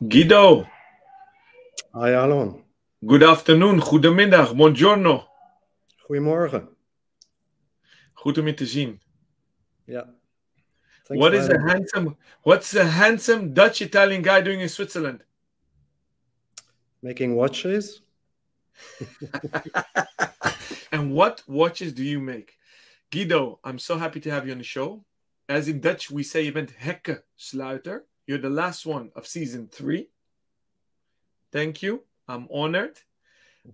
Guido, Hi Alon. good afternoon, goedemiddag, buongiorno. Goedemorgen. Goed om je te zien. Yeah. Thanks What's a handsome Dutch Italian guy doing in Switzerland? Making watches. And what watches do you make? Guido, I'm so happy to have you on the show. As in Dutch, we say je bent hekkensluiter. You're the last one of season 3. Thank you. I'm honored.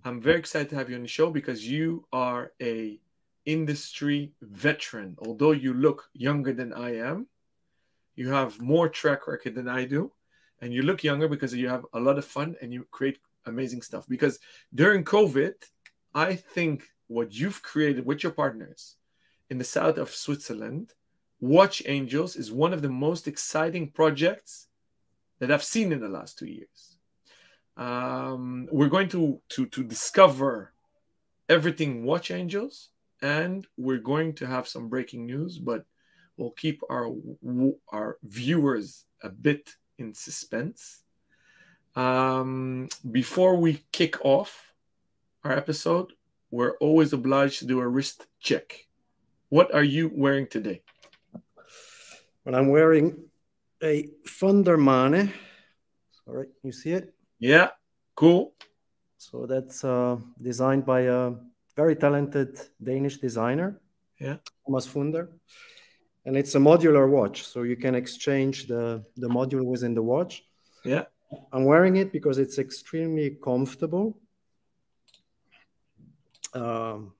I'm very excited to have you on the show because you are a industry veteran. Although you look younger than I am, you have more track record than I do. And you look younger because you have a lot of fun and you create amazing stuff. Because during COVID, I think what you've created with your partners in the south of Switzerland, Watch Angels, is one of the most exciting projects that I've seen in the last 2 years. We're going to discover everything Watch Angels, and we're going to have some breaking news, but we'll keep our viewers a bit in suspense. Before we kick off our episode, we're always obliged to do a wrist check. What are you wearing today? Well, I'm wearing a Vandermane. Sorry, you see it? Yeah, cool. So that's designed by a very talented Danish designer, Thomas Funder. And it's a modular watch, so you can exchange the module within the watch. Yeah. I'm wearing it because it's extremely comfortable. And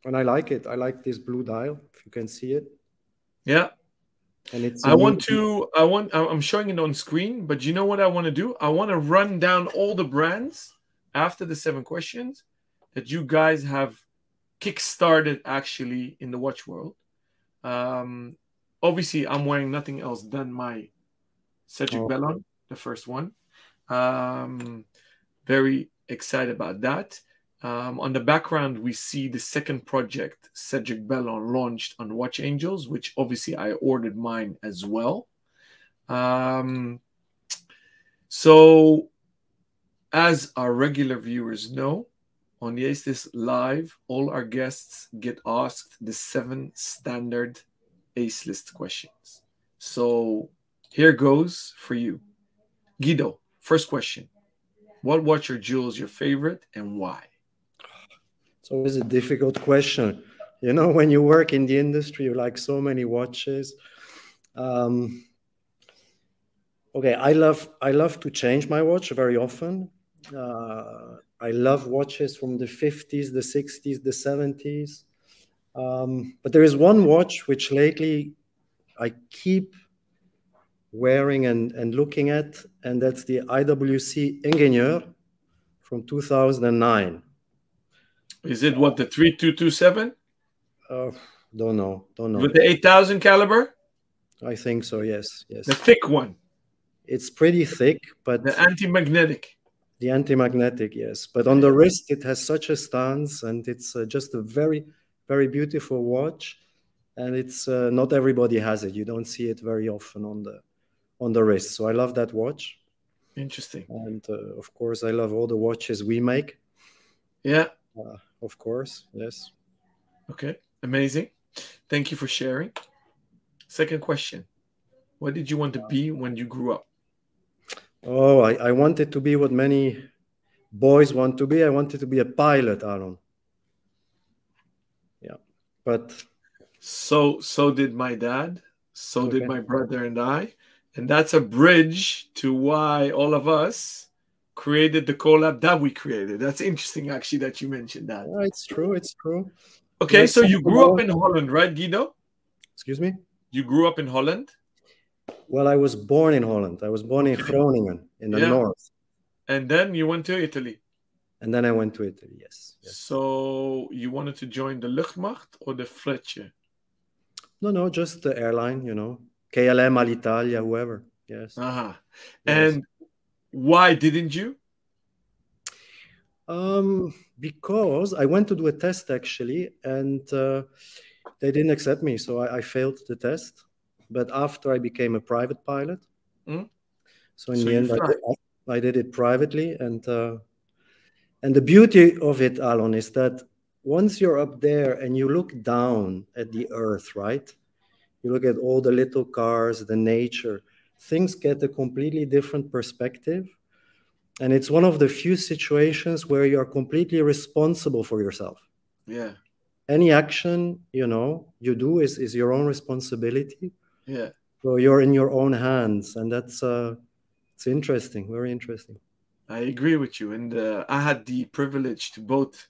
I like it. I like this blue dial, if you can see it. Yeah. And it's I'm showing it on screen, but you know what I want to do? I want to run down all the brands after the 7 questions that you guys have kickstarted actually in the watch world. Obviously, I'm wearing nothing else than my Cedric Bellon, the first one. Very excited about that. On the background, we see the second project Cedric Bellon launched on Watch Angels, which obviously I ordered mine as well. So, as our regular viewers know, on the Ace This Live, all our guests get asked the 7 standard Ace List questions. So, here goes for you. Guido, first question. What watch or jewel is your favorite and why? It's always a difficult question. You know, when you work in the industry, you like so many watches. Okay, I love to change my watch very often. I love watches from the 50s, the 60s, the 70s. But there is one watch which lately I keep wearing and looking at, and that's the IWC Ingenieur from 2009. Is it what, the 3227? Don't know. With the 8000 caliber? I think so, yes. The thick one. It's pretty thick, but... The anti-magnetic. The anti-magnetic, yes. But on the wrist, it has such a stance, and it's just a very, very beautiful watch. And it's not everybody has it. You don't see it very often on the wrist. So I love that watch. Interesting. And of course, I love all the watches we make. Yeah. Of course, yes. Okay, amazing. Thank you for sharing. Second question. What did you want to be when you grew up? Oh, I wanted to be what many boys want to be. I wanted to be a pilot, Alon. Yeah, but... So did my dad. So did my brother and I. And that's a bridge to why all of us created the collab that we created. That's interesting, actually, that you mentioned that. Yeah, it's true. Okay, so you grew up in Holland, right, Guido? Excuse me? You grew up in Holland? Well, I was born in Holland. I was born in Groningen, in the north. And then you went to Italy? And then I went to Italy, yes. So you wanted to join the Luchtmacht or the Frecce? No, just the airline, you know. KLM, Alitalia, whoever, yes. Yes. And why didn't you? Because I went to do a test, actually, and they didn't accept me, so I failed the test. but after I became a private pilot. Mm? So in So the you end, fly. I did it privately, and the beauty of it, Alon, is that once you're up there and you look down at the earth, right? You look at all the little cars, the nature, things get a completely different perspective. And it's one of the few situations where you are completely responsible for yourself. Yeah. Any action, you do is your own responsibility. Yeah. So you're in your own hands, and that's it's interesting, very interesting. I agree with you. And I had the privilege to both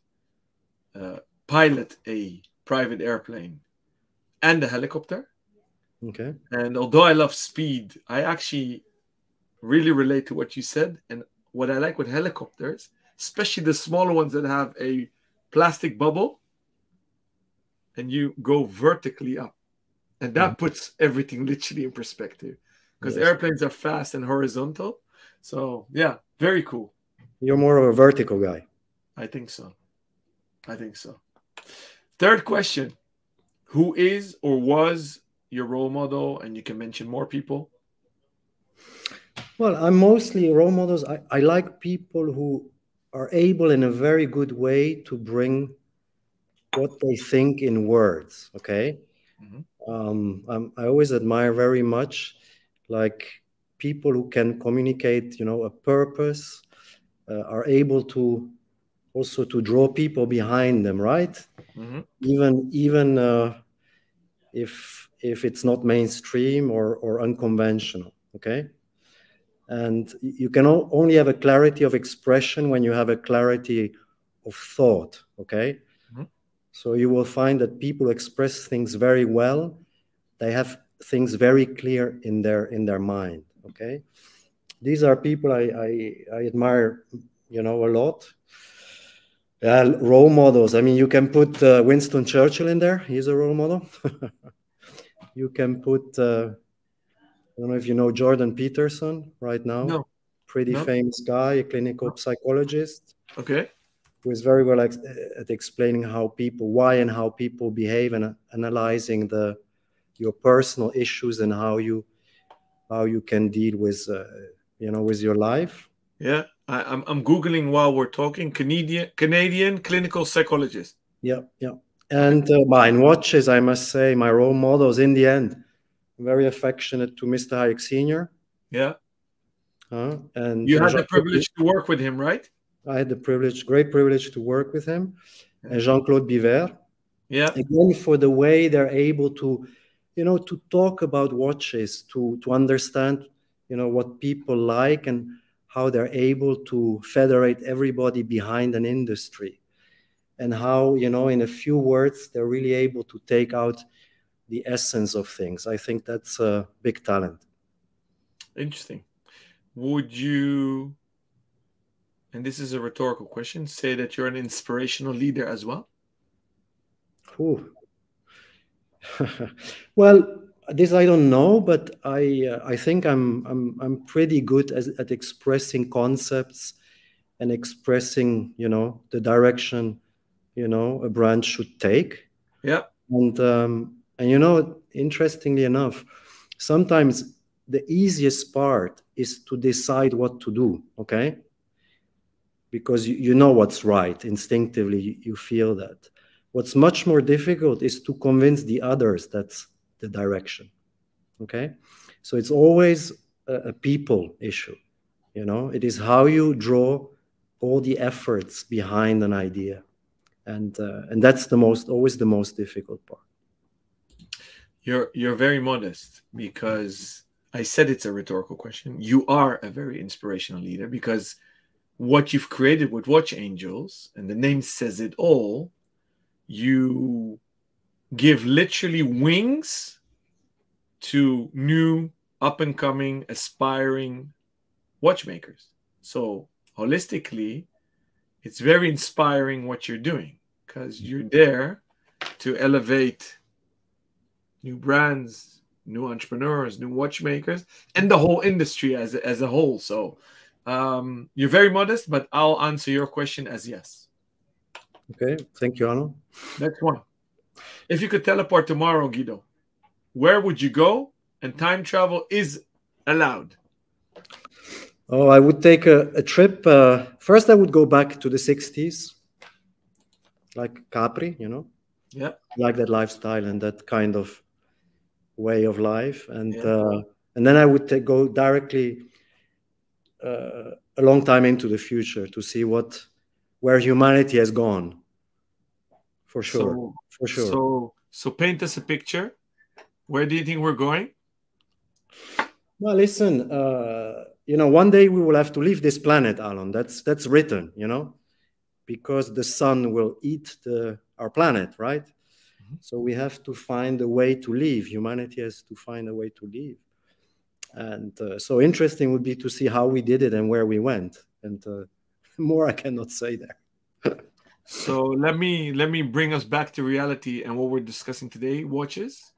pilot a private airplane and a helicopter. Okay. And although I love speed, I actually really relate to what you said. And what I like with helicopters, especially the smaller ones that have a plastic bubble and you go vertically up. And that puts everything literally in perspective because Yes. airplanes are fast and horizontal. So, yeah, very cool. You're more of a vertical guy. I think so. I think so. Third question. Who is or was your role model? And you can mention more people. Well, I'm mostly role models. I like people who are able in a very good way to bring what they think in words. Okay. I always admire very much like people who can communicate, a purpose, are able to also to draw people behind them, right? Even if it's not mainstream or unconventional. Okay. And you can only have a clarity of expression when you have a clarity of thought. Okay. So you will find that people express things very well. They have things very clear in their mind. Okay. These are people I admire, a lot. Role models. I mean, you can put Winston Churchill in there. He's a role model. You can put, I don't know if you know Jordan Peterson right now. No. Pretty famous guy, a clinical psychologist. Okay. Who is very well at explaining why and how people behave, and analyzing your personal issues and how you can deal with with your life. Yeah, I'm Googling while we're talking. Canadian clinical psychologist. Yeah. And mine watches, I must say, my role models in the end. I'm very affectionate to Mr. Hayek Sr. Yeah. And you had the privilege to work with him, right? I had the great privilege to work with him. Yeah. And Jean-Claude Biver. Yeah. Again, for the way they're able to, to talk about watches, to understand, what people like and how they're able to federate everybody behind an industry, and how, in a few words, they're really able to take out the essence of things. I think that's a big talent. Interesting. Would you, and this is a rhetorical question, say that you're an inspirational leader as well? Well, this I don't know, but I think I'm pretty good at expressing concepts and expressing, the direction, a brand should take. Yeah. And interestingly enough, sometimes the easiest part is to decide what to do. Okay. Because you know what's right. Instinctively, you feel that. What's much more difficult is to convince the others that's the direction. Okay. So it's always a people issue. It is how you draw all the efforts behind an idea. And that's always the most difficult part. You're very modest, because I said it's a rhetorical question. You are a very inspirational leader, because what you've created with Watch Angels, and the name says it all, you give literally wings to new, up-and-coming, aspiring watchmakers. So holistically, it's very inspiring what you're doing, because you're there to elevate new brands, new entrepreneurs, new watchmakers, and the whole industry as a whole. So you're very modest, but I'll answer your question as yes. Okay, thank you, Alon. Next one. If you could teleport tomorrow, Guido, where would you go and time travel is allowed? Oh, I would take a trip. First, I would go back to the 60s, like Capri, you know, Yeah. like that lifestyle and that kind of way of life. And Yeah. then I would go directly a long time into the future to see where humanity has gone. For sure. So, For sure. so paint us a picture. Where do you think we're going? Well, listen, you know, one day we will have to leave this planet, Alon. That's written, you know, because the sun will eat our planet, right? Mm-hmm. So we have to find a way to leave. Humanity has to find a way to leave. And so interesting would be to see how we did it and where we went. And more I cannot say there. So let me bring us back to reality and what we're discussing today. Watches.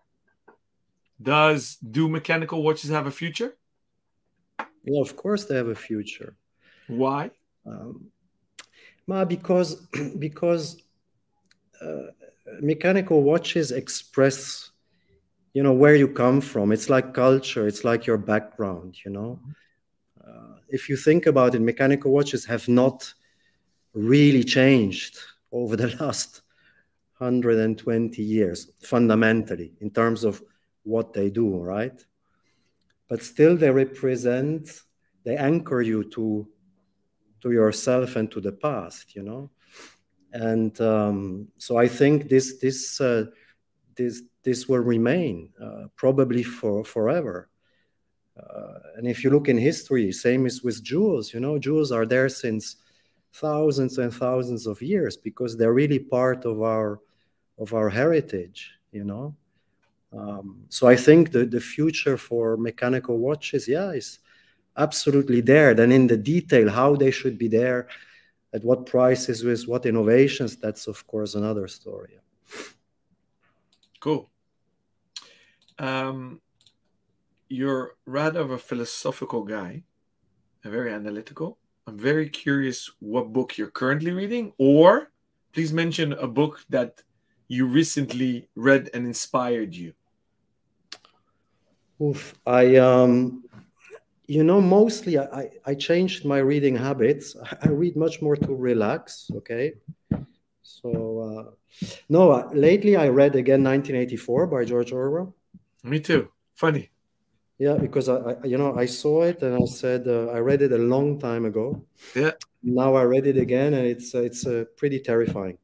Do mechanical watches have a future? Yeah, of course they have a future. Why? Because mechanical watches express, you know, where you come from. It's like culture. It's like your background, you know. If you think about it, mechanical watches have not really changed over the last 120 years, fundamentally, in terms of what they do, right? But still they anchor you to yourself and to the past, you know? And so I think this will remain probably forever. And if you look in history, same is with jewels, you know, jewels are there since thousands and thousands of years because they're really part of our heritage, you know. So I think the future for mechanical watches, yeah, is absolutely there. Then in the detail, how they should be there, at what prices, with what innovations, that's of course another story. Cool. You're rather of a philosophical guy, a very analytical. I'm very curious what book you're currently reading, or please mention a book that you recently read and inspired you. Oof, you know, mostly I changed my reading habits. I read much more to relax, okay? So, no, lately I read again 1984 by George Orwell. Me too. Funny. Yeah, because you know, I saw it and I said, I read it a long time ago. Yeah. Now I read it again and it's pretty terrifying.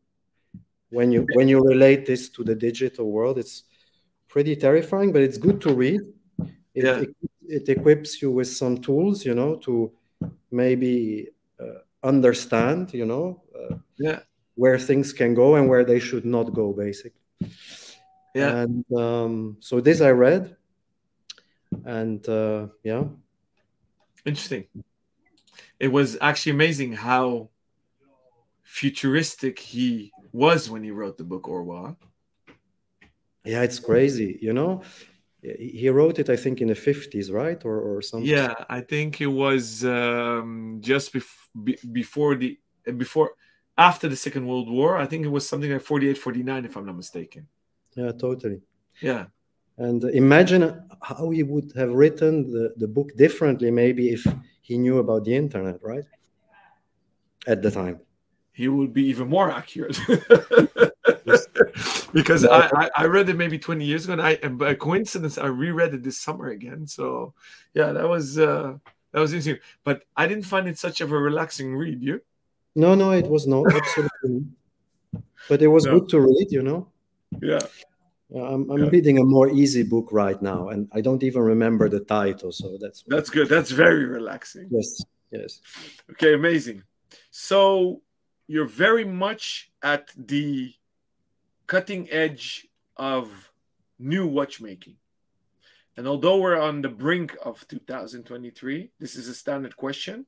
When you relate this to the digital world, it's pretty terrifying, but it's good to read. It equips you with some tools, you know, to maybe understand, you know, where things can go and where they should not go, basically. Yeah. And so this I read, and yeah. Interesting. It was actually amazing how futuristic he was when he wrote the book Orwell. Yeah, it's crazy, you know. He wrote it, I think, in the 50s, right, or something. Yeah, I think it was just before after the Second World War. I think it was something like 48, 49, if I'm not mistaken. Yeah, totally. Yeah. And imagine how he would have written the book differently, maybe if he knew about the internet, right? At the time. He would be even more accurate. Because I read it maybe 20 years ago, and by coincidence, I reread it this summer again. So, yeah, that was interesting. But I didn't find it such of a relaxing read. You? No, it was not, absolutely. But it was good to read, you know. Yeah. I'm reading a more easy book right now, and I don't even remember the title. So that's good. That's very relaxing. Yes. Okay, amazing. So you're very much at the cutting edge of new watchmaking. And although we're on the brink of 2023, this is a standard question.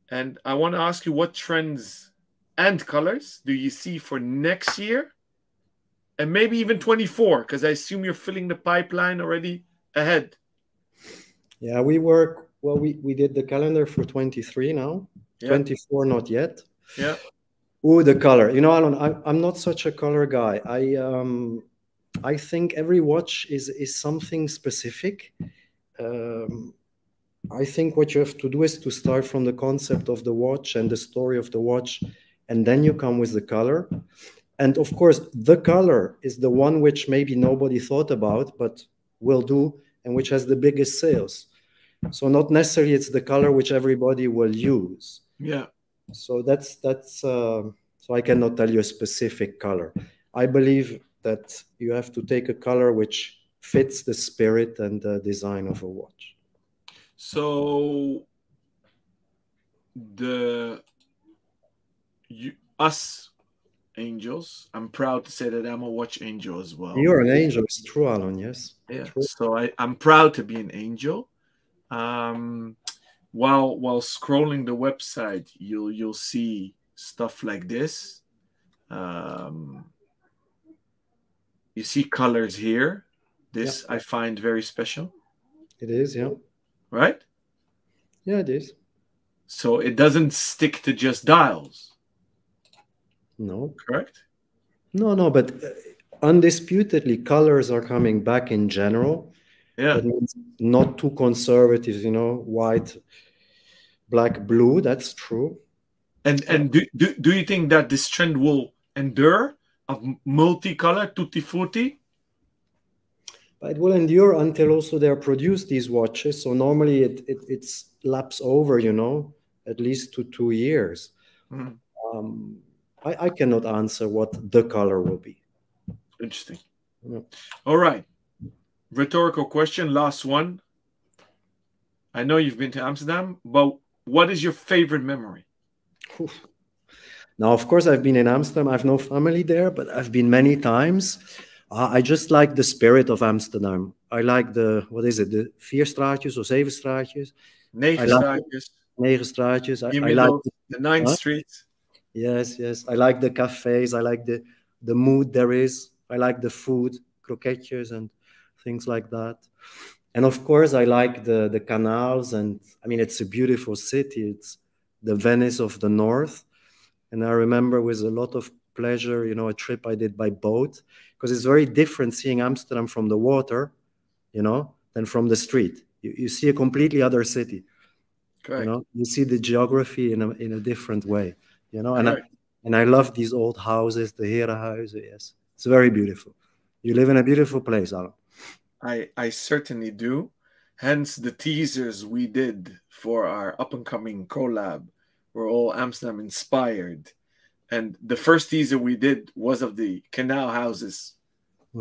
And I want to ask you, what trends and colors do you see for next year? And maybe even 24, because I assume you're filling the pipeline already ahead. Yeah, we did the calendar for 23 now. Yeah. 24, not yet. Yeah. Oh, the color. You know, Alon, I'm not such a color guy. I think every watch is something specific. I think what you have to do is to start from the concept of the watch and the story of the watch, and then you come with the color. And of course, the color is the one which maybe nobody thought about, but will do, and which has the biggest sales. So not necessarily it's the color which everybody will use. Yeah. So so I cannot tell you a specific color. I believe that you have to take a color which fits the spirit and the design of a watch. So us angels, I'm proud to say that I'm a watch angel as well. You're an angel, it's true, Alon, yes. Yeah. True. So I'm proud to be an angel. While scrolling the website, you'll see stuff like this. You see colors here. This I find very special. It is, yeah. Right? Yeah, it is. So it doesn't stick to just dials. No. Correct? No, but undisputedly, colors are coming back in general. Yeah. That means not too conservative, you know, white, black, blue. That's true. And do you think that this trend will endure of multicolor, tutti frutti? But it will endure until also they're produced, these watches. So normally it's laps over, you know, at least to 2 years. Mm. I cannot answer what the color will be. Interesting. Yeah. All right. Rhetorical question, last one. I know you've been to Amsterdam, but what is your favorite memory? Now, of course, I've been in Amsterdam. I have no family there, but I've been many times. I just like the spirit of Amsterdam. I like the, what is it, the 4 straatjes or 7 straatjes? 9 straatjes. 9 straatjes. I like the 9th Street. Yes. I like the cafes. I like the mood there is. I like the food, croquetjes and things like that. And of course, I like the canals. And I mean, it's a beautiful city. It's the Venice of the North. And I remember with a lot of pleasure, you know, a trip I did by boat, because it's very different seeing Amsterdam from the water, you know, than from the street. You see a completely other city. Correct. You know, you see the geography in a different way, you know, and I love these old houses, the Herenhuizen. Yes, it's very beautiful. You live in a beautiful place, Alon. I certainly do. Hence the teasers we did for our up and coming collab were all Amsterdam inspired. And the first teaser we did was of the canal houses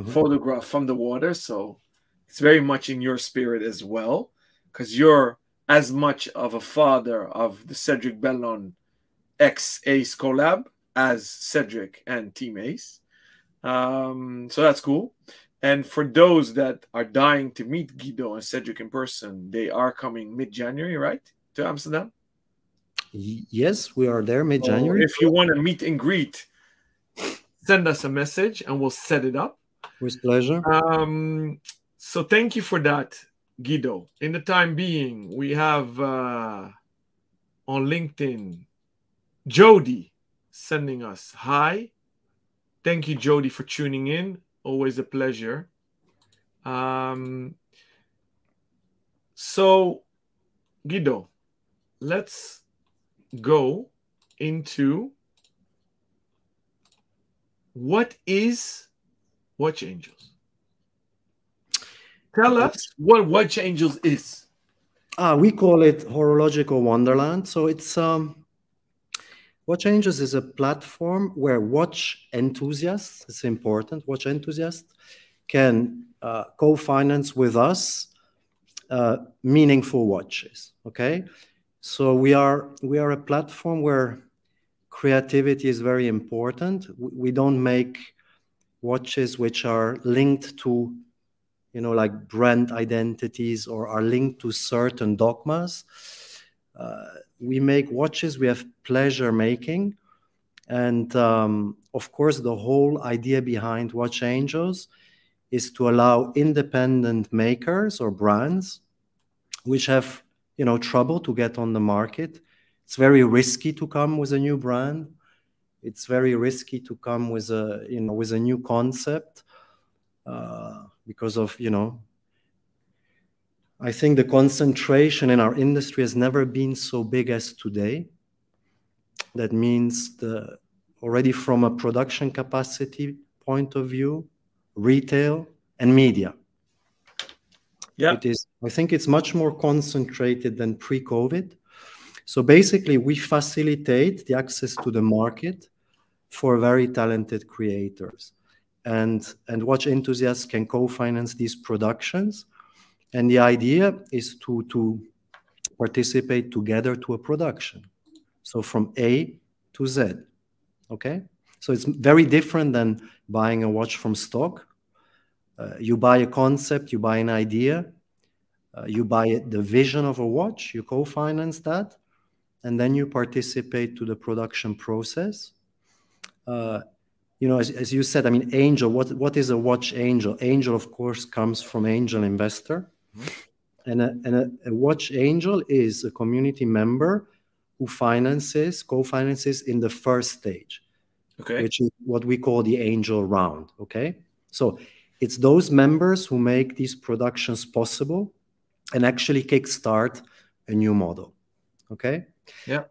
photographed from the water. So it's very much in your spirit as well, because you're as much of a father of the Cedric Bellon X Ace collab as Cedric and Team Ace. So that's cool. And for those that are dying to meet Guido and Cedric in person, they are coming mid-January, right, to Amsterdam? Yes, we are there mid-January. So if you want to meet and greet, send us a message and we'll set it up. With pleasure. So thank you for that, Guido. In the time being, we have on LinkedIn, Jody sending us hi. Thank you, Jody, for tuning in. Always a pleasure. So, Guido, let's go into what is Watch Angels. Tell us what Watch Angels is. We call it Horological Wonderland. So it's Watch Angels is a platform where watch enthusiasts, it's important, watch enthusiasts can co-finance with us meaningful watches. Okay, so we are a platform where creativity is very important. We don't make watches which are linked to, you know, like brand identities or are linked to certain dogmas. We make watches we have pleasure making. And of course, the whole idea behind Watch Angels is to allow independent makers or brands which have, you know, trouble to get on the market. It's very risky to come with a new brand. It's very risky to come with a, you know, with a new concept. because of, I think the concentration in our industry has never been so big as today. That means already from a production capacity point of view, retail and media. Yeah. I think it's much more concentrated than pre-COVID. So basically, we facilitate the access to the market for very talented creators. And watch enthusiasts can co-finance these productions. And the idea is to participate together to a production. So from A to Z, okay? So it's very different than buying a watch from stock. You buy a concept, you buy an idea, you buy the vision of a watch, you co-finance that, and then you participate to the production process. As you said, I mean, angel, what is a watch angel? Angel, of course, comes from angel investor. Mm-hmm. And a watch angel is a community member who co-finances in the first stage, okay, which is what we call the angel round, okay? So it's those members who make these productions possible and actually kickstart a new model, okay? Yeah.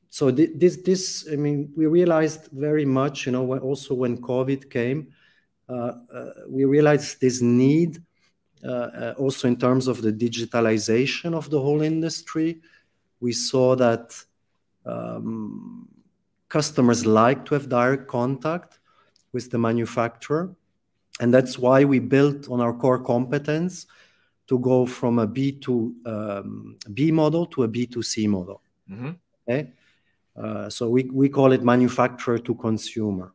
So this, I mean, we realized very much, also when COVID came, we realized this need also in terms of the digitalization of the whole industry. We saw that customers like to have direct contact with the manufacturer. And that's why we built on our core competence to go from a B2B model to a B2C model. Mm-hmm. Okay? So we call it manufacturer to consumer.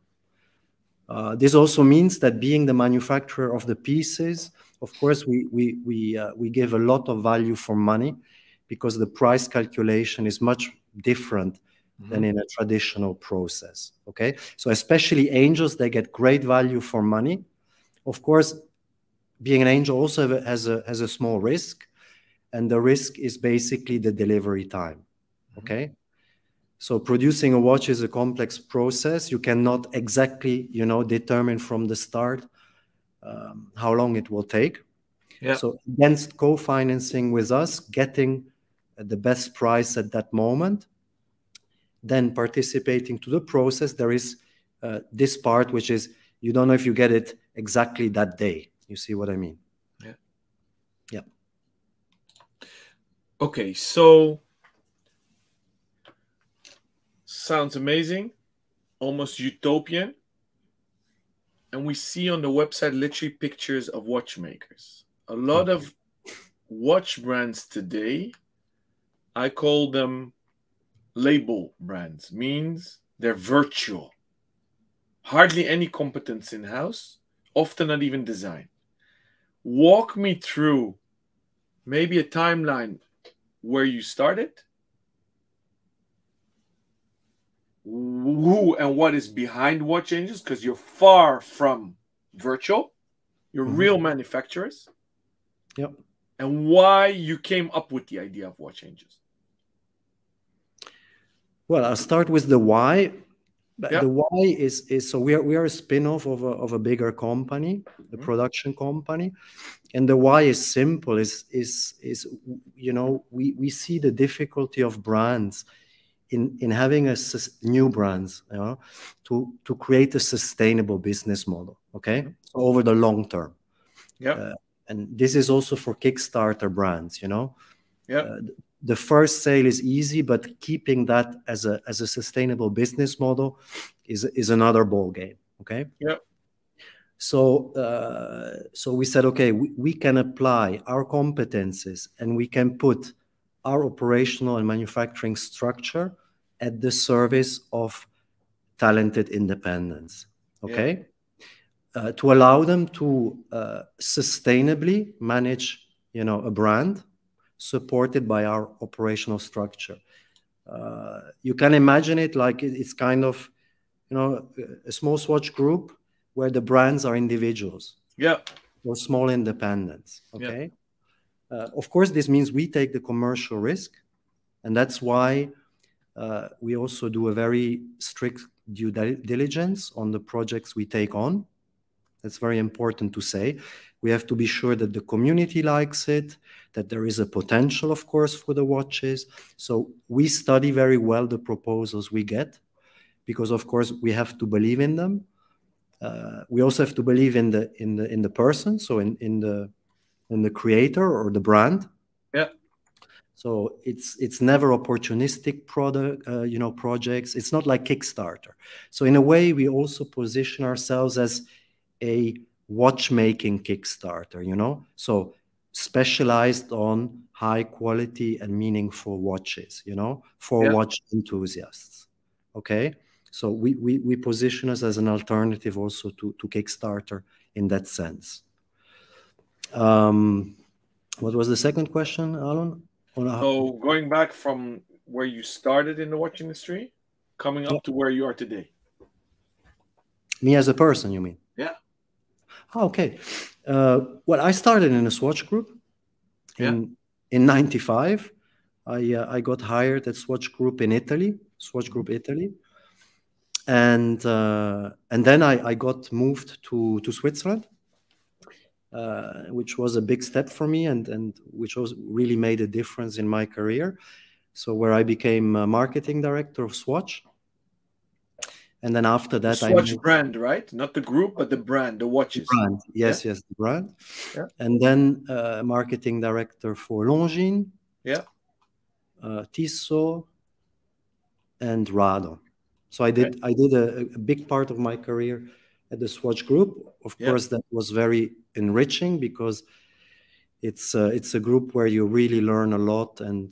This also means that being the manufacturer of the pieces, of course, we give a lot of value for money because the price calculation is much different than in a traditional process. Okay, so especially angels, they get great value for money. Of course, being an angel also has a small risk, and the risk is basically the delivery time. Okay. So producing a watch is a complex process. You cannot exactly, determine from the start how long it will take. Yeah. So against co-financing with us, getting the best price at that moment, then participating to the process, there is this part, which is you don't know if you get it exactly that day. You see what I mean? Yeah. Yeah. Okay, so sounds amazing, almost utopian. And we see on the website literally pictures of watchmakers. A lot of watch brands today, I call them label brands, means they're virtual. Hardly any competence in-house, often not even design. Walk me through maybe a timeline where you started, who and what is behind Watch Angels, because you're far from virtual. You're real manufacturers. Yep. And why you came up with the idea of Watch Angels. Well, I'll start with the why. Yep. The why is so we are a spin-off of a bigger company, a production company, and the why is simple. Is we see the difficulty of brands in having new brands, to create a sustainable business model. Okay, so over the long term. Yeah. And this is also for Kickstarter brands. Yeah. The first sale is easy, but keeping that as a sustainable business model is another ball game. Okay. Yeah. So we said, okay, we can apply our competences and we can put our operational and manufacturing structure at the service of talented independents. Okay. Yeah. To allow them to sustainably manage, a brand supported by our operational structure. You can imagine it like it's kind of, a small swatch group where the brands are individuals. Yeah. Or small independents. Okay. Yeah. Of course, this means we take the commercial risk, and that's why we also do a very strict due diligence on the projects we take on. That's very important to say. We have to be sure that the community likes it, that there is a potential, of course, for the watches. So we study very well the proposals we get, because of course we have to believe in them. We also have to believe in the person, so in the creator or the brand. Yeah. So it's never opportunistic projects. It's not like Kickstarter. So in a way, we also position ourselves as a watchmaking Kickstarter, so specialized on high quality and meaningful watches, for watch enthusiasts. Okay, so we position us as an alternative also to Kickstarter in that sense. What was the second question, Alon? So going back from where you started in the watch industry, coming up to where you are today. Me as a person, you mean? Yeah. Oh, okay. Well, I started in a Swatch Group in 95. I got hired at Swatch Group in Italy, Swatch Group Italy. And then I got moved to Switzerland, which was a big step for me and which was really made a difference in my career. So where I became a marketing director of Swatch. And then after that, Swatch brand, right? Not the group, but the brand, the watches. The brand. Yes, the brand. Yeah. And then marketing director for Longines, Tissot, and Rado. So I did a big part of my career at the Swatch Group. Of course, that was very enriching because it's a group where you really learn a lot, and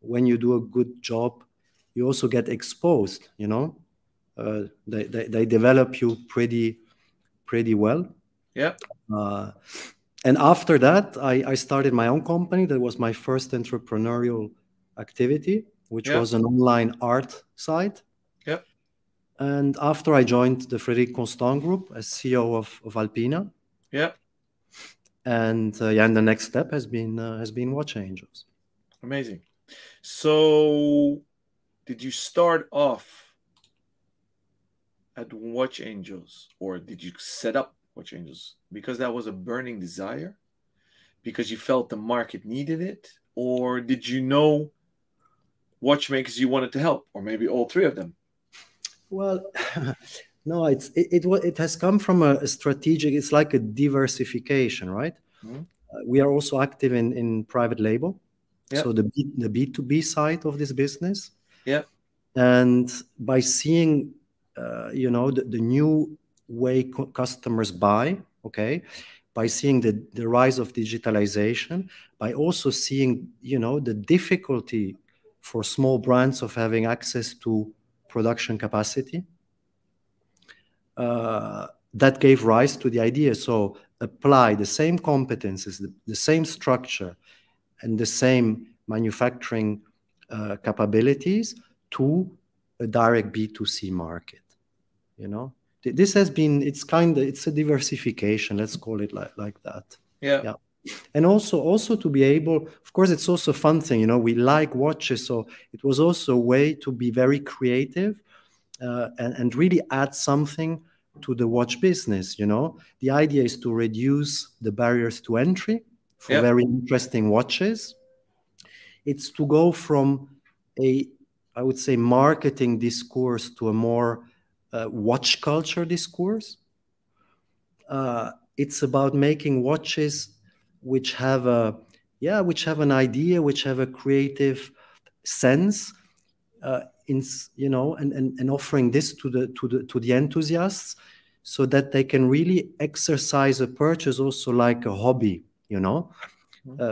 when you do a good job, you also get exposed. They develop you pretty well. Yeah. And after that, I started my own company. That was my first entrepreneurial activity, which was an online art site. Yeah. And after I joined the Frédéric Constant Group as CEO of Alpina. Yeah. And and the next step has been Watch Angels. Amazing. So, did you start off at Watch Angels, or did you set up Watch Angels because that was a burning desire, because you felt the market needed it, or did you know watchmakers you wanted to help, or maybe all three of them? Well, no, it has come from a strategic. It's like a diversification, right? Mm-hmm. We are also active in private label, so the B2B side of this business. Yeah, and by seeing, the new way customers buy, okay, by seeing the rise of digitalization, by also seeing, the difficulty for small brands of having access to production capacity, that gave rise to the idea. So apply the same competences, the same structure, and the same manufacturing capabilities to a direct B2C market. This has been, it's a diversification, let's call it like that. Yeah. And also to be able, of course, it's also a fun thing, we like watches, so it was also a way to be very creative and really add something to the watch business. The idea is to reduce the barriers to entry for very interesting watches. It's to go from I would say, marketing discourse to a more watch culture discourse. It's about making watches which have an idea, which have a creative sense, and offering this to the enthusiasts, so that they can really exercise a purchase also like a hobby.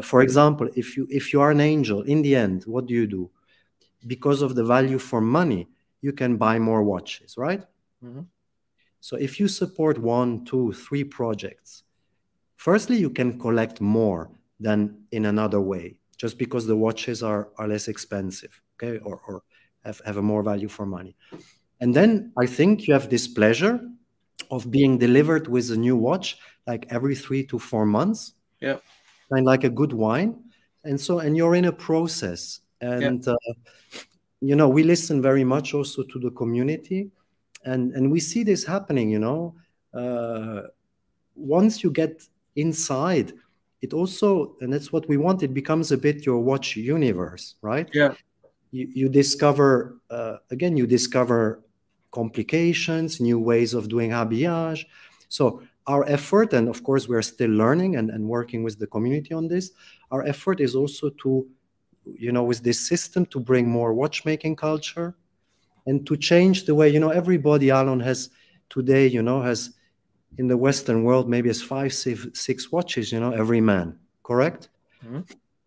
For example, if you are an angel, in the end, what do? Because of the value for money, you can buy more watches, right? Mm-hmm. So if you support 1, 2, 3 projects, firstly, you can collect more than in another way, just because the watches are less expensive, okay, or have a more value for money. And then I think you have this pleasure of being delivered with a new watch like every 3 to 4 months. Yeah. And like a good wine. And you're in a process. And, we listen very much also to the community. And we see this happening, once you get inside, it also, and that's what we want, it becomes a bit your watch universe, right? Yeah. You discover, again, you discover complications, new ways of doing habillage. So our effort, and of course we're still learning and working with the community on this, our effort is also to, you know, with this system, to bring more watchmaking culture and to change the way, you know, everybody, Alon, has today, you know, has in the Western world, maybe has 5, 6 watches, you know, every man, correct? Mm-hmm.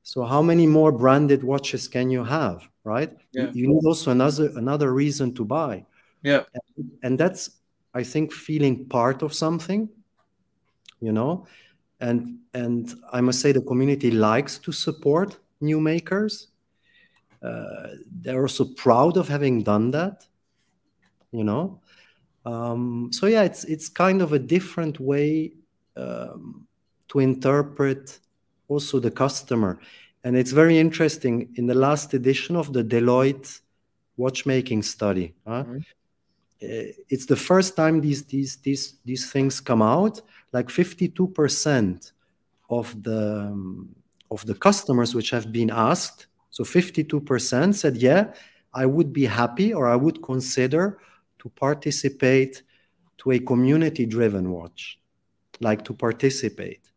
So how many more branded watches can you have, right? Yeah. You need also another reason to buy. Yeah. And that's, I think, feeling part of something, you know, and I must say the community likes to support new makers. They're also proud of having done that, you know. So yeah, it's kind of a different way to interpret also the customer. And it's very interesting. In the last edition of the Deloitte watchmaking study, it's the first time these things come out. Like 52% of the customers which have been asked, so 52% said, yeah, I would be happy, or I would consider to participate to a community-driven watch, like to participate.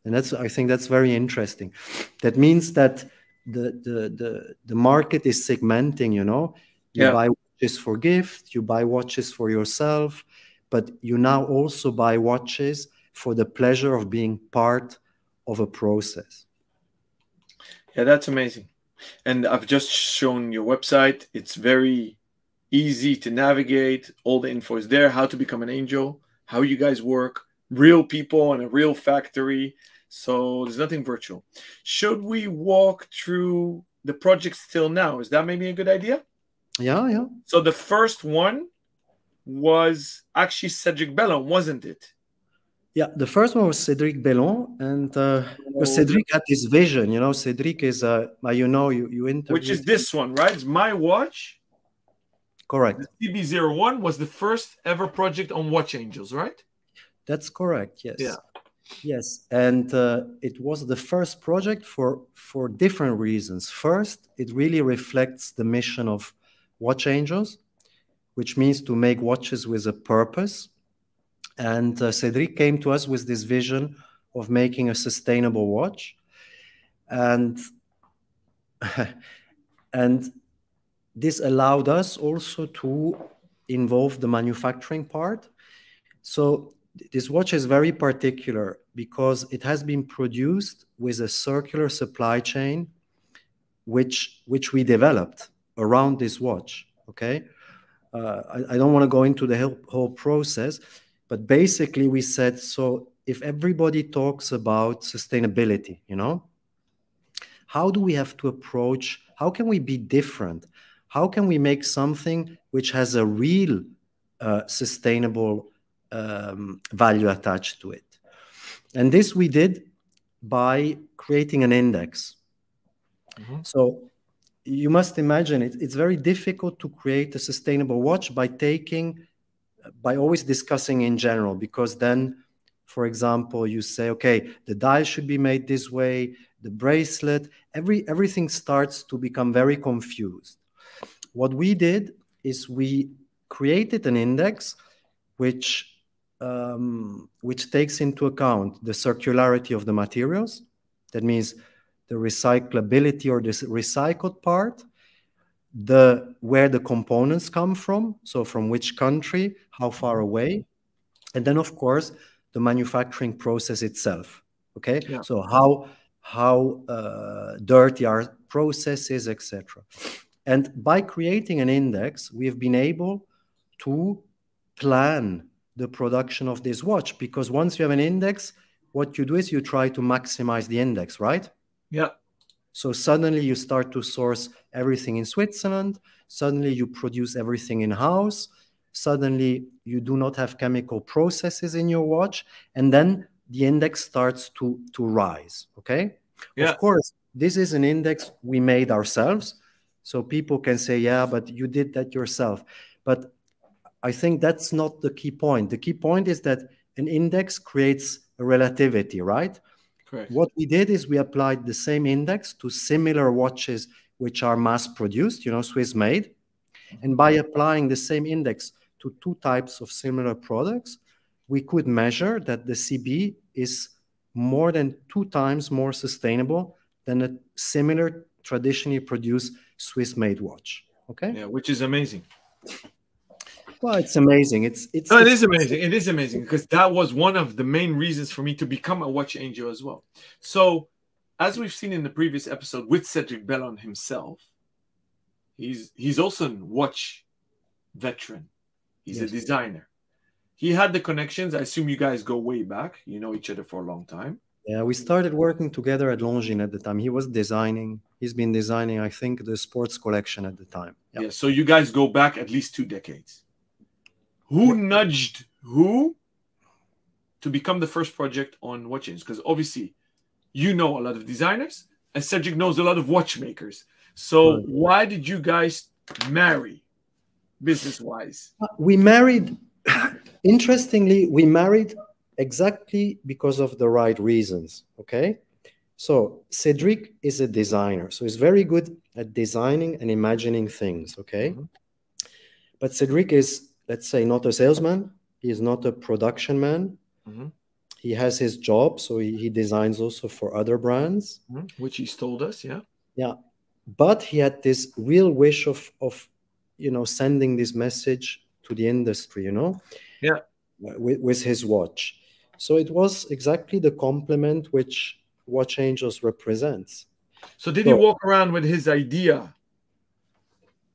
And that's, I think that's very interesting. That means that the market is segmenting, you know. You buy watches for gift, you buy watches for yourself, but you now also buy watches for the pleasure of being part of a process. Yeah, that's amazing. And I've just shown your website. It's very easy to navigate. All the info is there. How to become an angel, how you guys work, real people in a real factory. So there's nothing virtual. Should we walk through the projects till now? Is that maybe a good idea? Yeah, yeah. So the first one was actually Cedric Bellon, wasn't it? Yeah, the first one was Cedric Bellon, and because Cedric had this vision, you know. Cedric is, you know, you interviewed. Which is this one, right? It's my watch. Correct. The CB01 was the first ever project on Watch Angels, right? That's correct. Yes. Yeah. Yes, and it was the first project for different reasons. First, it really reflects the mission of Watch Angels, which means to make watches with a purpose. And Cedric came to us with this vision of making a sustainable watch. And, and this allowed us also to involve the manufacturing part. So this watch is very particular because it has been produced with a circular supply chain, which we developed around this watch, okay? I don't want to go into the whole process, but basically we said, so if everybody talks about sustainability, you know, how do we have to approach, how can we be different? How can we make something which has a real sustainable value attached to it? And this we did by creating an index. Mm-hmm. So you must imagine it's very difficult to create a sustainable watch by always discussing in general, because then, for example, you say, okay, the dial should be made this way, the bracelet, everything starts to become very confused. What we did is we created an index which takes into account the circularity of the materials. That means the recyclability or the recycled part, where the components come from, so from which country, how far away, and then of course the manufacturing process itself. Okay, yeah. So how dirty are processes, etc. And by creating an index, we have been able to plan the production of this watch, because once you have an index, what you do is you try to maximize the index, right? Yeah. So suddenly you start to source everything in Switzerland. Suddenly you produce everything in-house. Suddenly you do not have chemical processes in your watch. And then the index starts to rise, okay? Yeah. Of course, this is an index we made ourselves. So people can say, yeah, but you did that yourself. But I think that's not the key point. The key point is that an index creates a relativity, right? Correct. What we did is we applied the same index to similar watches which are mass produced, you know, Swiss made. And by applying the same index to two types of similar products, we could measure that the CB is more than 2 times more sustainable than a similar traditionally produced Swiss made watch. Okay. Yeah, which is amazing. Well, it's amazing. It is amazing. It is amazing because that was one of the main reasons for me to become a watch angel as well. So, as we've seen in the previous episode with Cedric Bellon himself, he's also a watch veteran. He's a designer. He had the connections. I assume you guys go way back. You know each other for a long time. Yeah, we started working together at Longines at the time. He was designing. He's been designing, I think, the sports collection at the time. Yeah, so you guys go back at least 2 decades. Who nudged who to become the first project on watches? Because obviously, you know a lot of designers, and Cedric knows a lot of watchmakers. So why did you guys marry, business-wise? We married, interestingly, we married exactly because of the right reasons, okay? So Cedric is a designer, so he's very good at designing and imagining things, okay? But Cedric is, let's say, not a salesman. He is not a production man. He has his job, so he designs also for other brands. Which he's told us, yeah. Yeah. But he had this real wish of you know, sending this message to the industry, you know? Yeah. With his watch. So it was exactly the complement which Watch Angels represents. So did he walk around with his idea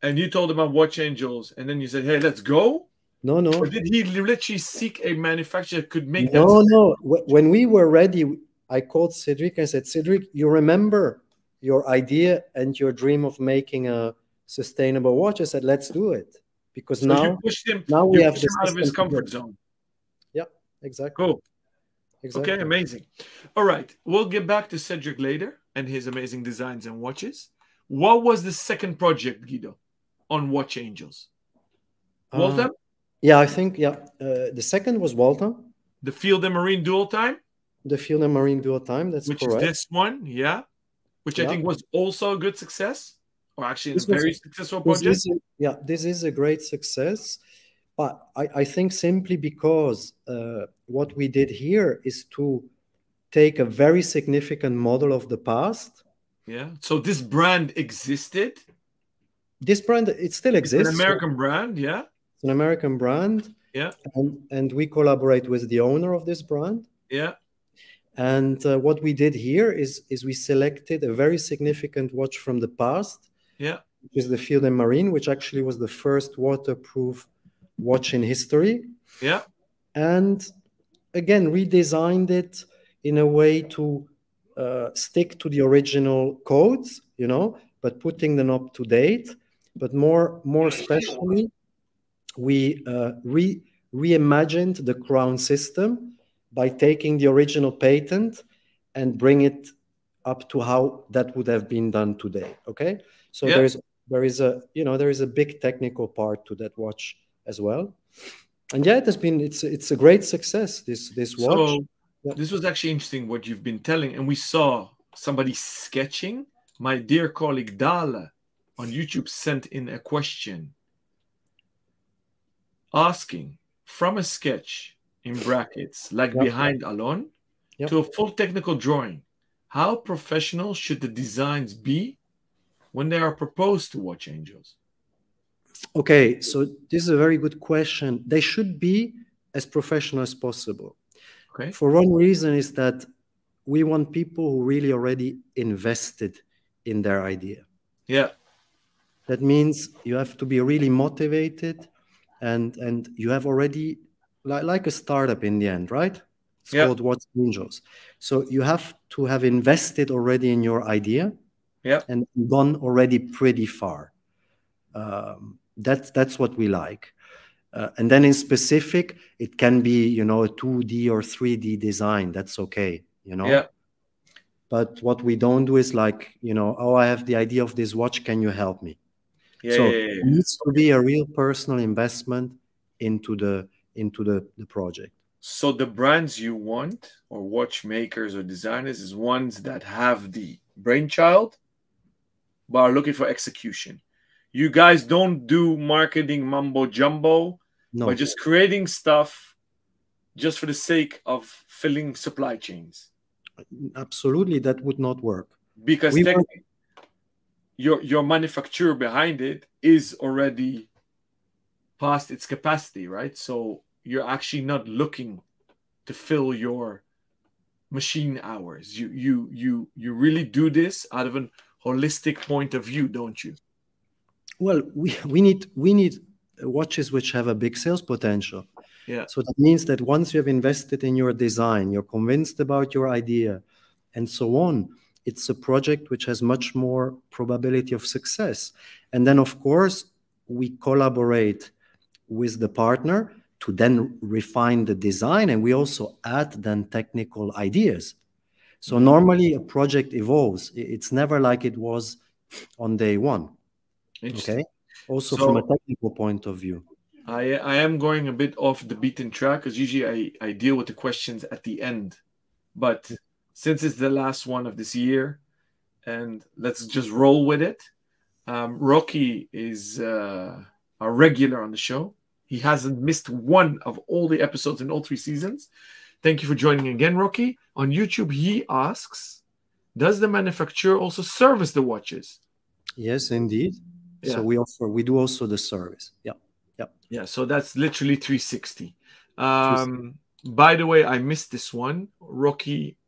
and you told him about Watch Angels and then you said, hey, let's go? No. Or did he literally seek a manufacturer that could make that? No. When we were ready, I called Cedric and said, Cedric, you remember your idea and your dream of making a sustainable watch? I said, let's do it. Because so now, you pushed him, now we have him out of his comfort zone. Yeah, exactly. Cool. Exactly. Okay, amazing. All right, we'll get back to Cedric later and his amazing designs and watches. What was the second project, Guido, on Watch Angels? Waltham? Yeah, I think, the second was Waltham. The Field and Marine Dual Time? The Field and Marine Dual Time, that's correct. Which is this one, yeah. Which I think was also a good success. Or actually a very successful project. This is a great success. But I think simply because what we did here is to take a very significant model of the past. Yeah. So this brand existed? This brand, it still exists. It's an American brand, yeah. It's an American brand. Yeah. And we collaborate with the owner of this brand. Yeah. And what we did here is we selected a very significant watch from the past. Yeah. Which is the Field and Marine, which actually was the first waterproof watch in history. Yeah. And again, redesigned it in a way to stick to the original codes, you know, but putting them up to date. But more especially, we reimagined the crown system by taking the original patent and bring it up to how that would have been done today. Okay, so there is a big technical part to that watch as well. And yeah, it's a great success, this watch. So this was actually interesting what you've been telling, and we saw somebody sketching. My dear colleague Dale on YouTube sent in a question asking from a sketch in brackets, like behind Alon, to a full technical drawing. How professional should the designs be when they are proposed to Watch Angels? Okay, so this is a very good question. They should be as professional as possible. Okay. For one reason is that we want people who really already invested in their idea. Yeah. That means you have to be really motivated and you have already, like a startup in the end, right? It's called Watch Angels. So you have to have invested already in your idea and gone already pretty far. That's what we like. And then in specific, it can be, you know, a 2D or 3D design. That's okay, you know. Yeah. But what we don't do is like, you know, oh, I have the idea of this watch. Can you help me? It needs to be a real personal investment into the project. So the brands you want, or watchmakers or designers, is ones that have the brainchild, but are looking for execution. You guys don't do marketing mumbo jumbo, No. but just creating stuff just for the sake of filling supply chains. Absolutely, that would not work. Because technically, your manufacturer behind it is already past its capacity, right? So you're actually not looking to fill your machine hours. You really do this out of an holistic point of view, don't you? Well, we need watches which have a big sales potential. Yeah. So that means that once you have invested in your design, you're convinced about your idea, and so on, it's a project which has much more probability of success. And then, of course, we collaborate with the partner to then refine the design, and we also add then technical ideas. So normally a project evolves. It's never like it was on day one. Okay. Also from a technical point of view. I am going a bit off the beaten track because usually I deal with the questions at the end. But since it's the last one of this year, and let's just roll with it. Rocky is a regular on the show. He hasn't missed one of all the episodes in all 3 seasons. Thank you for joining again, Rocky. On YouTube, he asks, does the manufacturer also service the watches? Yes, indeed. Yeah. So we do also the service. Yeah. Yeah. Yeah. So that's literally 360. By the way, I missed this one. Rocky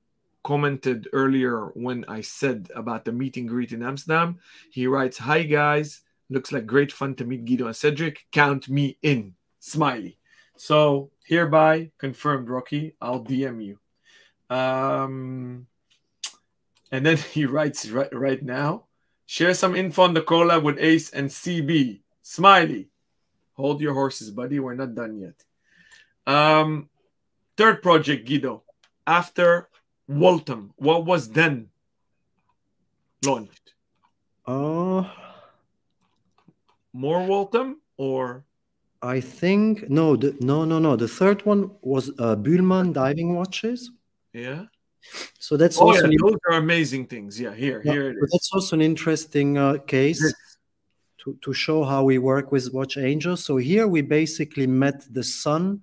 commented earlier when I said about the meet and greet in Amsterdam. He writes, "Hi guys, looks like great fun to meet Guido and Cedric. Count me in." Smiley. So hereby confirmed, Rocky. I'll DM you. And then he writes right now, share some info on the collab with Ace and CB. Smiley. Hold your horses, buddy. We're not done yet. Third project, Guido. After Waltham, what was then launched? More Waltham, or? I think no. The third one was Bühlmann diving watches. Yeah. So that's also those are amazing things. Yeah, here it is. That's also an interesting case to show how we work with Watch Angels. So here we basically met the son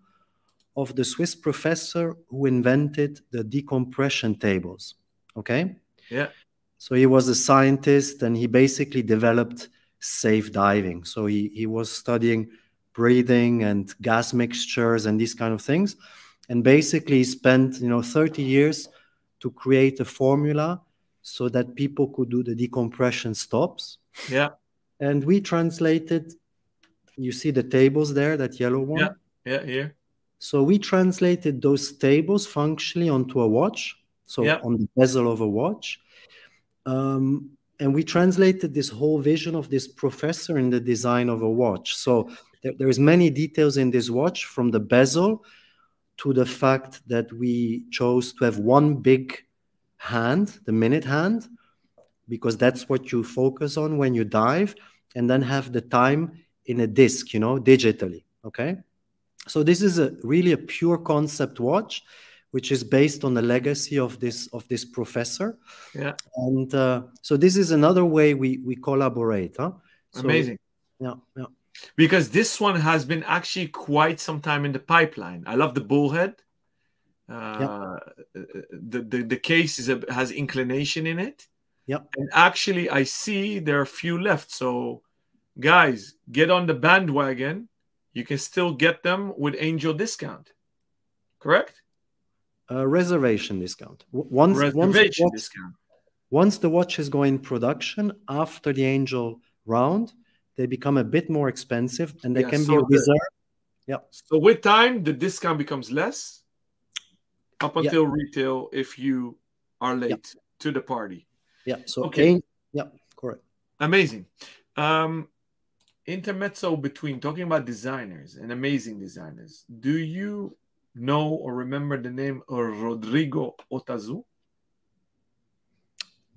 of the Swiss professor who invented the decompression tables. Okay. Yeah. So he was a scientist and he basically developed safe diving. So he was studying breathing and gas mixtures and these kind of things. And basically he spent 30 years to create a formula so that people could do the decompression stops. Yeah. And we translated, you see the tables there, that yellow one? Yeah, here. So we translated those tables functionally onto a watch, so on the bezel of a watch. And we translated this whole vision of this professor in the design of a watch. So there's many details in this watch, from the bezel to the fact that we chose to have one big hand, the minute hand, because that's what you focus on when you dive, and then have the time in a disc, digitally, okay? So this is really a pure concept watch, which is based on the legacy of this professor. Yeah. And so this is another way we collaborate. Huh? So, amazing. Yeah. Because this one has been actually quite some time in the pipeline. I love the bullhead. The case has inclination in it. Yeah. And actually, I see there are a few left. So, guys, get on the bandwagon. You can still get them with Angel discount. Correct? Reservation discount. Once the watches go in production after the Angel round, they become a bit more expensive and they can be reserved. Yeah. So with time, the discount becomes less up until retail if you are late to the party. Yeah. So correct. Amazing. Intermezzo between talking about designers and amazing designers. Do you know or remember the name of Rodrigo Otazu?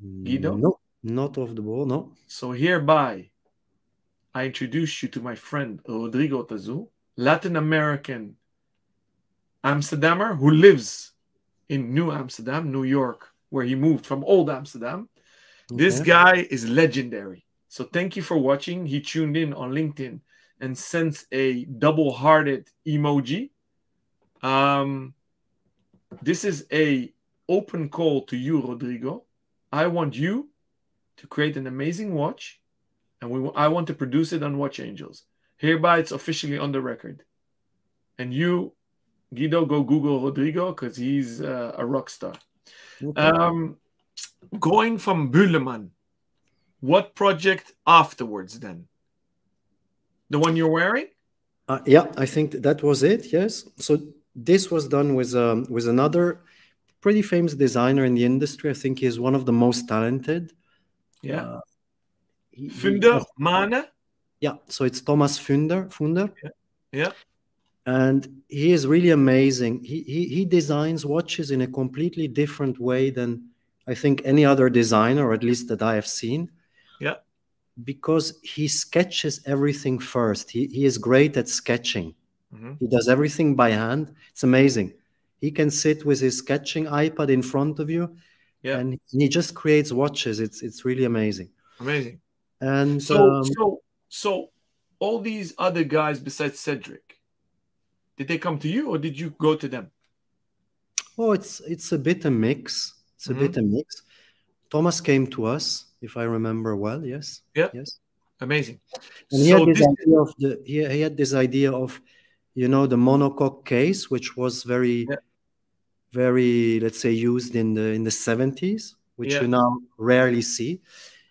Guido? No, not off the ball, no. So hereby, I introduce you to my friend Rodrigo Otazu, Latin American Amsterdammer who lives in New Amsterdam, New York, where he moved from Old Amsterdam. This guy is legendary. So thank you for watching. He tuned in on LinkedIn and sent a double-hearted emoji. This is a open call to you, Rodrigo. I want you to create an amazing watch, and I want to produce it on Watch Angels. Hereby, it's officially on the record. And you, Guido, go Google Rodrigo because he's a rock star. Okay. Going from Büllemann, what project afterwards then? The one you're wearing? Yeah, I think that was it. Yes. So this was done with another pretty famous designer in the industry. I think he's one of the most talented. Yeah. Funder, Mane? Yeah. So it's Thomas Funder. Yeah. And he is really amazing. He designs watches in a completely different way than I think any other designer, or at least that I have seen. Yeah. Because he sketches everything first. He is great at sketching. He does everything by hand. It's amazing. He can sit with his sketching iPad in front of you, and he just creates watches. It's really amazing. Amazing. And so all these other guys besides Cedric, did they come to you or did you go to them? Oh, it's a bit a mix. It's a bit a mix. Thomas came to us, if I remember well. Yes. Yeah. Yes. Amazing. And he had this idea of he had this idea of, you know, the monocoque case, which was very, let's say, used in the 70s, which you now rarely see.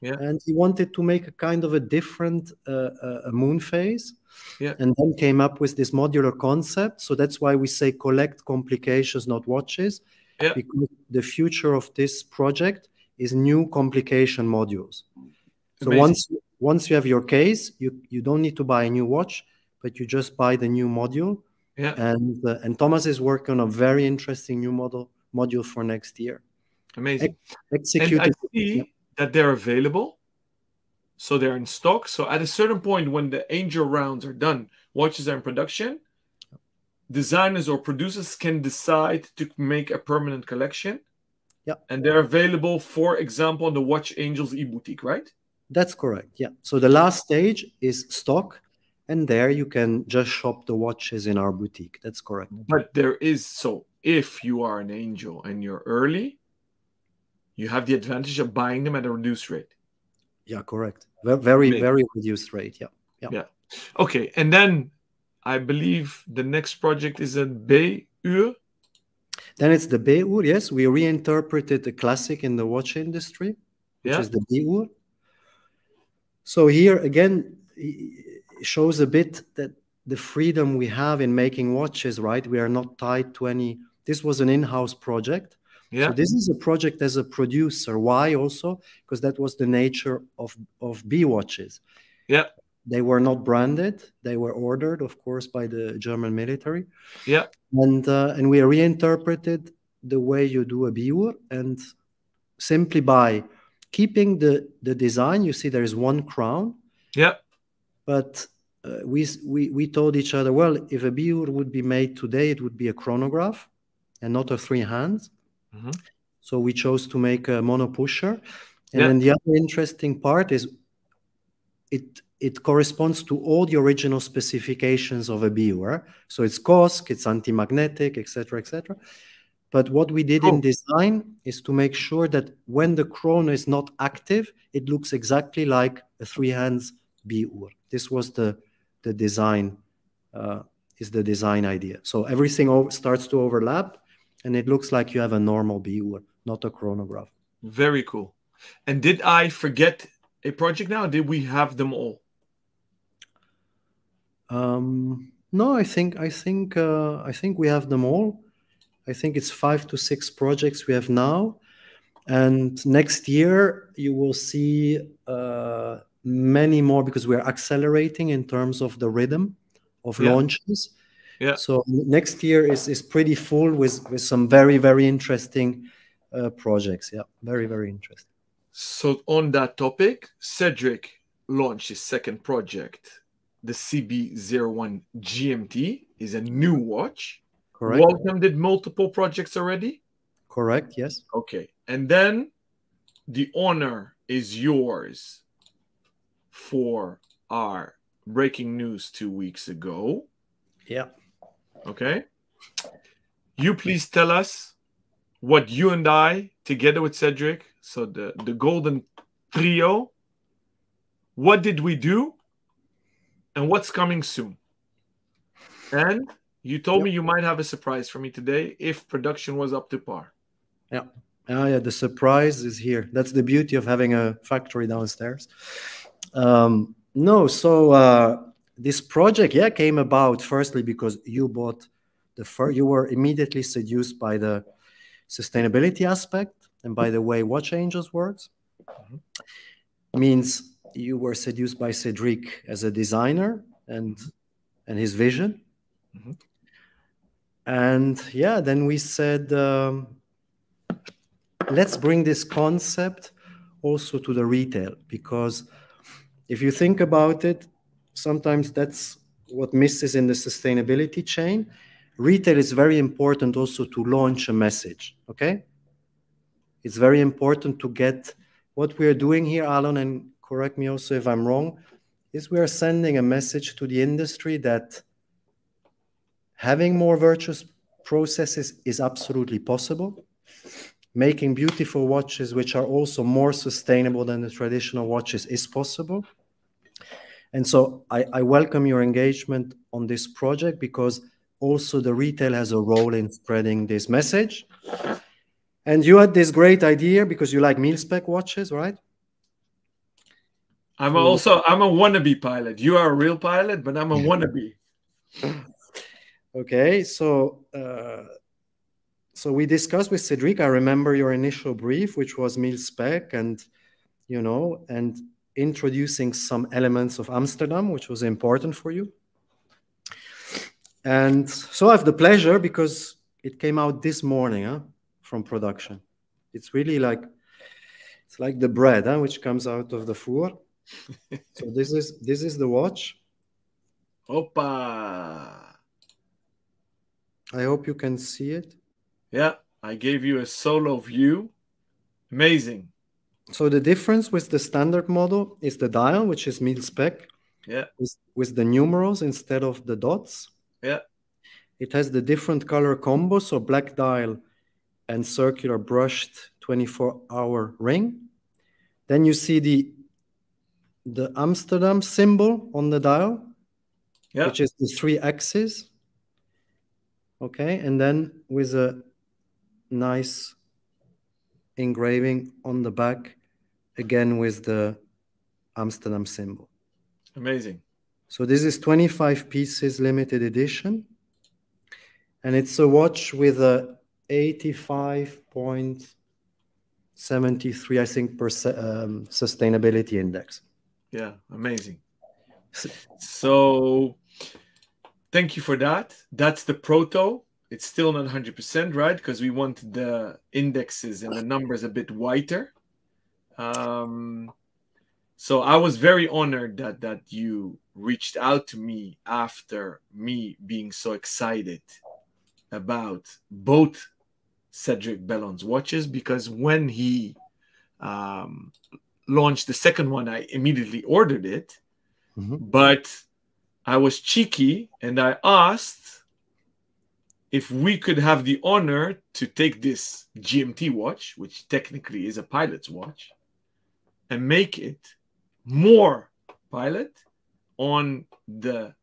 Yeah. And he wanted to make a kind of a different a moon phase. Yeah. And then came up with this modular concept. So that's why we say collect complications, not watches. Yeah. Because the future of this project is new complication modules. So once you have your case, you don't need to buy a new watch, but you just buy the new module. Yeah. And Thomas is working on a very interesting new module for next year. Amazing. Executed. And I see that they're available. So they're in stock. So at a certain point, when the Angel rounds are done, watches are in production, designers or producers can decide to make a permanent collection. Yeah. And they're available, for example, on the Watch Angels e-boutique, right? That's correct. Yeah. So the last stage is stock, and there you can just shop the watches in our boutique. That's correct. But there is, so if you are an Angel and you're early, you have the advantage of buying them at a reduced rate. Yeah, correct. Very reduced rate. Yeah. Yeah. Okay. And then I believe the next project is a B-uur. Then it's the B-uur. Yes, we reinterpreted a classic in the watch industry, which is the B-uur. So here again, it shows a bit that the freedom we have in making watches, right? We are not tied to any. This was an in-house project. Yeah. So this is a project as a producer. Why also? Because that was the nature of B watches. Yeah. They were not branded. They were ordered, of course, by the German military. Yeah. And we reinterpreted the way you do a B-uur, and simply by keeping the design. You see, there is one crown. Yeah. But we told each other, well, if a B-uur would be made today, it would be a chronograph and not a 3 hands. So we chose to make a mono pusher. And then the other interesting part is it corresponds to all the original specifications of a B-uur. So it's COSC, it's anti-magnetic, etc., etc. But what we did in design is to make sure that when the chrono is not active, it looks exactly like a 3 hands B-uur. This was the design, is the design idea. So everything starts to overlap, and it looks like you have a normal B-uur, not a chronograph. Very cool. And did I forget a project now? Did we have them all? No, I think we have them all. I think it's 5 to 6 projects we have now, and next year you will see many more, because we are accelerating in terms of the rhythm of launches. Yeah. So next year is pretty full with some very, very interesting projects. Yeah, very, very interesting. So on that topic, Cedric launched his second project. The CB01 GMT is a new watch. correct. Waltham did multiple projects already? Correct, yes. Okay. And then the honor is yours for our breaking news 2 weeks ago. Yeah. Okay. You please tell us what you and I, together with Cedric, so the golden trio, what did we do and what's coming soon? And you told me you might have a surprise for me today if production was up to par. Yeah. Yeah, the surprise is here. That's the beauty of having a factory downstairs. No, so this project, yeah, came about firstly because you bought you were immediately seduced by the sustainability aspect and by the way Watch Angels works. Means you were seduced by Cedric as a designer and his vision. And yeah, then we said, let's bring this concept also to the retail, because if you think about it, sometimes that's what misses in the sustainability chain. Retail is very important also to launch a message, okay? It's very important to get what we're doing here, Alon, and correct me also if I'm wrong, is we are sending a message to the industry that having more virtuous processes is absolutely possible. Making beautiful watches, which are also more sustainable than the traditional watches, is possible. And so I welcome your engagement on this project, because also the retail has a role in spreading this message. And you had this great idea because you like mil-spec watches, right? I'm a wannabe pilot. You are a real pilot, but I'm a wannabe. Okay, so we discussed with Cedric. I remember your initial brief, which was mil-spec and, you know, and introducing some elements of Amsterdam, which was important for you. And so I have the pleasure, because it came out this morning from production. It's really like, it's like the bread which comes out of the four. So this is the watch. Opa! I hope you can see it. Yeah, I gave you a solo view. Amazing. So the difference with the standard model is the dial, which is mil-spec. Yeah. With the numerals instead of the dots. Yeah. It has the different color combo, so black dial and circular brushed 24-hour ring. Then you see the Amsterdam symbol on the dial, which is the 3 axes. Okay, and then with a nice engraving on the back, again with the Amsterdam symbol. Amazing. So this is 25 pieces limited edition, and it's a watch with a 85.73, I think, sustainability index. Yeah, amazing. So thank you for that. That's the proto. It's still not 100%, right? Because we want the indexes and the numbers a bit whiter. So I was very honored that you reached out to me after me being so excited about both Cedric Bellon's watches, because when he launched the second one, I immediately ordered it. But I was cheeky and I asked if we could have the honor to take this GMT watch, which technically is a pilot's watch, and make it more pilot on the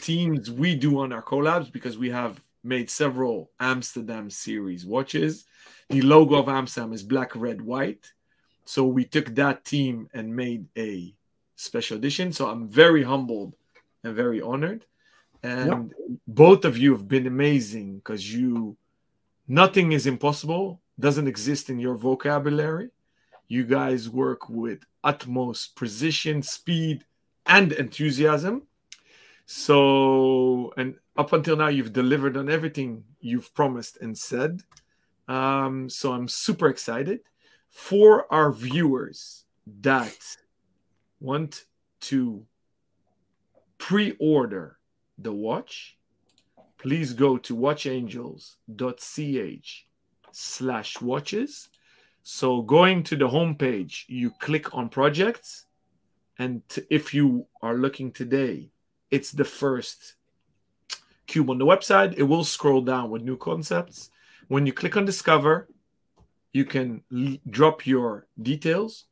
teams we do on our collabs, because we have made several Amsterdam series watches. The logo of Amsterdam is black, red, white. So we took that team and made a special edition. So I'm very humbled and very honored. And both of you have been amazing, because nothing is impossible, doesn't exist in your vocabulary. You guys work with utmost precision, speed, and enthusiasm. So, and up until now, you've delivered on everything you've promised and said. So I'm super excited. For our viewers that want to pre-order the watch, please go to watchangels.ch/watches. So going to the homepage, you click on projects. And if you are looking today, it's the first cube on the website. It will scroll down with new concepts. When you click on discover, you can drop your details.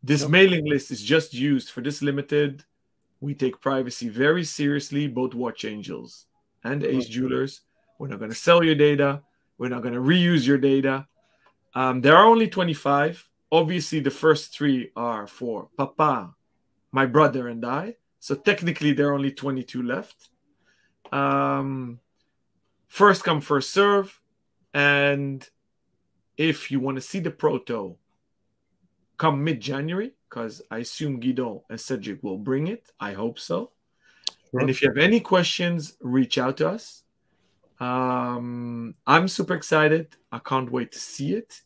This mailing list is just used for this limited. We take privacy very seriously, both Watch Angels and Ace Jewelers. We're not going to sell your data. We're not going to reuse your data. There are only 25. Obviously, the first 3 are for Papa, my brother, and I. So technically, there are only 22 left. First come, first serve. And if you want to see the proto, come mid-January, because I assume Guido and Cedric will bring it. I hope so. Sure. And if you have any questions, reach out to us. I'm super excited. I can't wait to see it.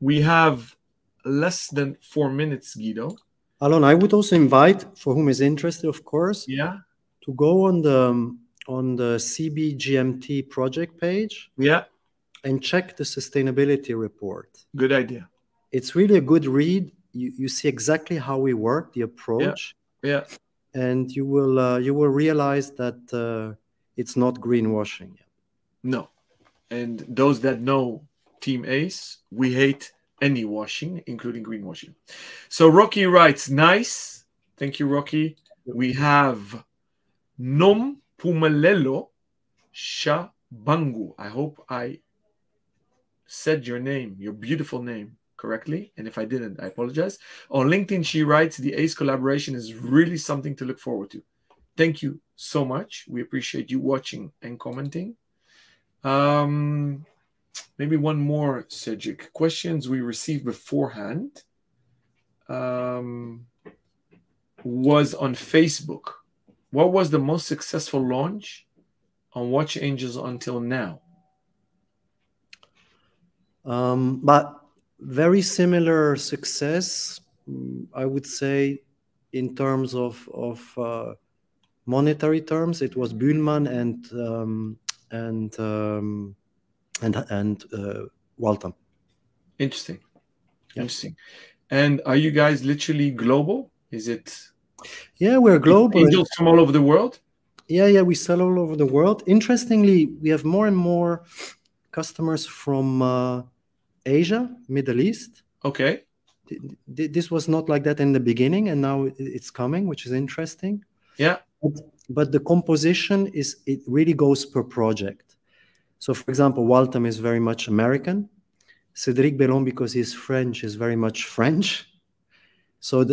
We have less than 4 minutes, Guido. Alon, I would also invite, for whom is interested, of course, to go on the CBGMT project page. And check the sustainability report. Good idea. It's really a good read. You see exactly how we work, the approach. And you will realize that it's not greenwashing. No. And those that know Team Ace, we hate any washing, including greenwashing. So Rocky writes, nice. Thank you, Rocky. We have Nom Pumalelo Shabangu. I hope I said your name, your beautiful name, correctly. And if I didn't, I apologize. On LinkedIn, she writes, the Ace collaboration is really something to look forward to. Thank you so much. We appreciate you watching and commenting. Maybe one more, Cedric. Questions we received beforehand was on Facebook. What was the most successful launch on Watch Angels until now? But very similar success, I would say, in terms of monetary terms. It was Bühlmann and Waltham. Interesting. Interesting. And are you guys literally global? Is it? Yeah, we're global. Angels from all over the world? Yeah, we sell all over the world. Interestingly, we have more and more customers from Asia, Middle East. Okay. This was not like that in the beginning, and now it's coming, which is interesting. Yeah. But the composition it really goes per project. So, for example, Waltham is very much American. Cedric Bellon, because he's French, is very much French. So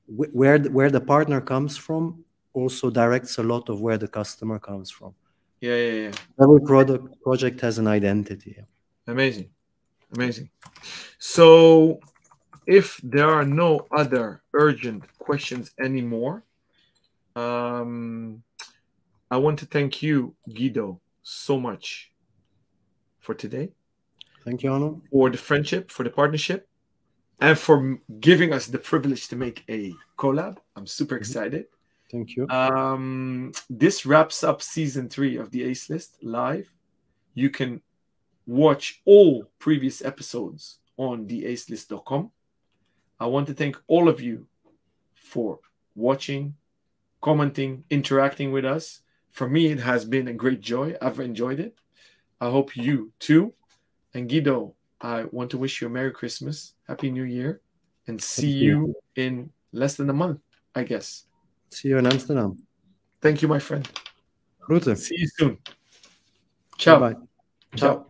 where the partner comes from also directs a lot of where the customer comes from. Yeah. Every project has an identity. Amazing. So if there are no other urgent questions anymore, I want to thank you, Guido, so much for today. Thank you, Alon. For the friendship, for the partnership, and for giving us the privilege to make a collab. I'm super excited. Thank you. This wraps up season 3 of the Ace List live. You can watch all previous episodes on theacelist.com. I want to thank all of you for watching, commenting, interacting with us. For me, it has been a great joy. I've enjoyed it. I hope you too. And Guido, I want to wish you a Merry Christmas, Happy New Year, and see you in less than a month, I guess. See you in Amsterdam. Thank you, my friend. Groeten. See you soon. Ciao. Bye. Ciao.